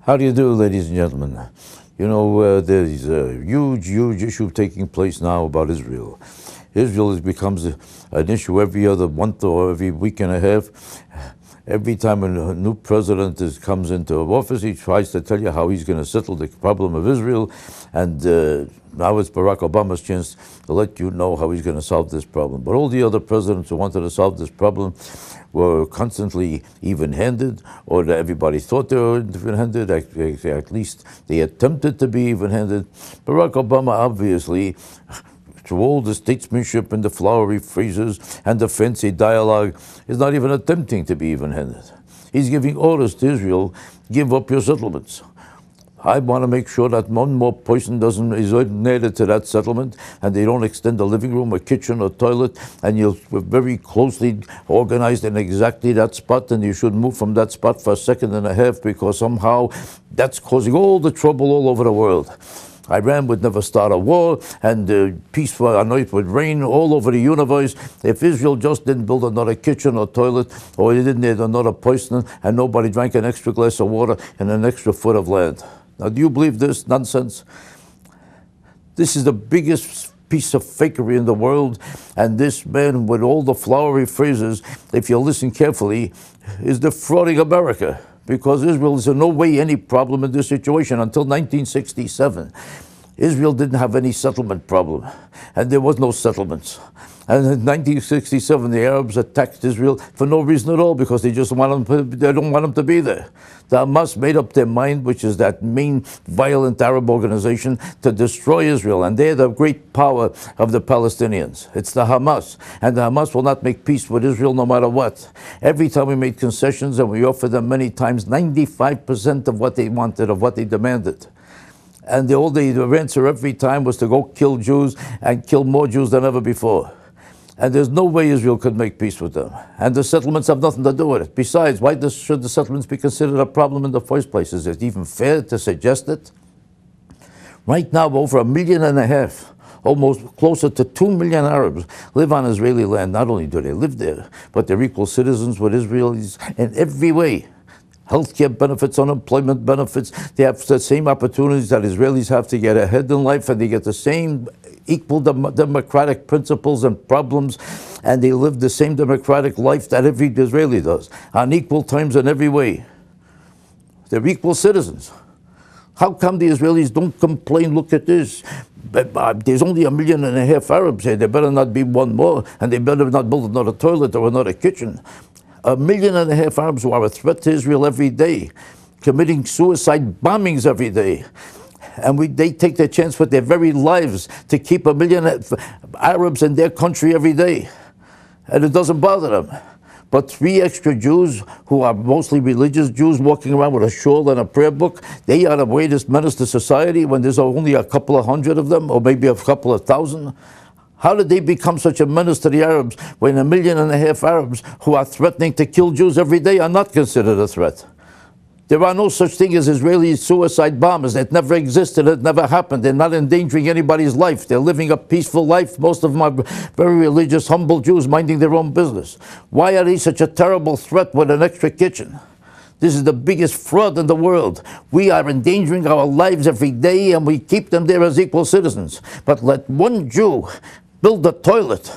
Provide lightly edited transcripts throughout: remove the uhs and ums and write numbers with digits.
How do you do, ladies and gentlemen? You know, there's a huge issue taking place now about Israel. Israel becomes an issue every other month or every week and a half. Every time a new president comes into office, he tries to tell you how he's going to settle the problem of Israel. And now it's Barack Obama's chance to let you know how he's going to solve this problem. But all the other presidents who wanted to solve this problem were constantly even-handed, or everybody thought they were even-handed. At least they attempted to be even-handed. Barack Obama, obviously, through all the statesmanship and the flowery phrases and the fancy dialogue, is not even attempting to be even-handed. He's giving orders to Israel: give up your settlements. I want to make sure that one more person is added to that settlement, and they don't extend a living room, a kitchen, or toilet, and you're very closely organized in exactly that spot, and you should move from that spot for a second and a half, because somehow that's causing all the trouble all over the world. Iran would never start a war, and peace on earth would reign all over the universe if Israel just didn't build another kitchen or toilet, or they didn't need another person, and nobody drank an extra glass of water and an extra foot of land. Now, do you believe this nonsense? This is the biggest piece of fakery in the world, and this man, with all the flowery phrases, if you listen carefully, is defrauding America, because Israel is in no way any problem in this situation. Until 1967, Israel didn't have any settlement problem, and there was no settlements. And in 1967, the Arabs attacked Israel for no reason at all, because they just want them they don't want them to be there. The Hamas made up their mind, which is that main violent Arab organization, to destroy Israel. And they're the great power of the Palestinians. It's the Hamas. And the Hamas will not make peace with Israel no matter what. Every time we made concessions, and we offered them many times 95% of what they wanted, of what they demanded. And the answer every time was to go kill Jews, and kill more Jews than ever before. And there's no way Israel could make peace with them. And the settlements have nothing to do with it. Besides, why should the settlements be considered a problem in the first place? Is it even fair to suggest it? Right now, over 1.5 million, almost closer to 2 million Arabs live on Israeli land. Not only do they live there, but they're equal citizens with Israelis in every way. Healthcare benefits, unemployment benefits. They have the same opportunities that Israelis have to get ahead in life, and they get the same equal democratic principles and problems, and they live the same democratic life that every Israeli does, on equal terms in every way. They're equal citizens. How come the Israelis don't complain? Look at this. There's only 1.5 million Arabs here. There better not be one more, and they better not build another toilet or another kitchen. 1.5 million Arabs who are a threat to Israel every day, committing suicide bombings every day. And they take their chance with their very lives to keep 1 million Arabs in their country every day. And it doesn't bother them. But 3 extra Jews, who are mostly religious Jews, walking around with a shawl and a prayer book, they are the greatest menace to society when there's only a couple of hundred of them, or maybe a couple of thousand. How did they become such a menace to the Arabs when 1.5 million Arabs who are threatening to kill Jews every day are not considered a threat? There are no such thing as Israeli suicide bombers. It never existed. It never happened. They're not endangering anybody's life. They're living a peaceful life. Most of them are very religious, humble Jews minding their own business. Why are they such a terrible threat with an extra kitchen? This is the biggest fraud in the world. We are endangering our lives every day, and we keep them there as equal citizens. But let one Jew build a toilet,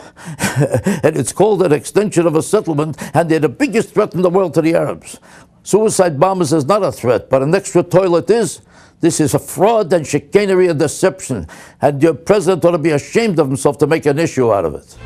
and it's called an extension of a settlement, and they're the biggest threat in the world to the Arabs. Suicide bombers is not a threat, but an extra toilet is. This is a fraud and chicanery and deception, and your president ought to be ashamed of himself to make an issue out of it.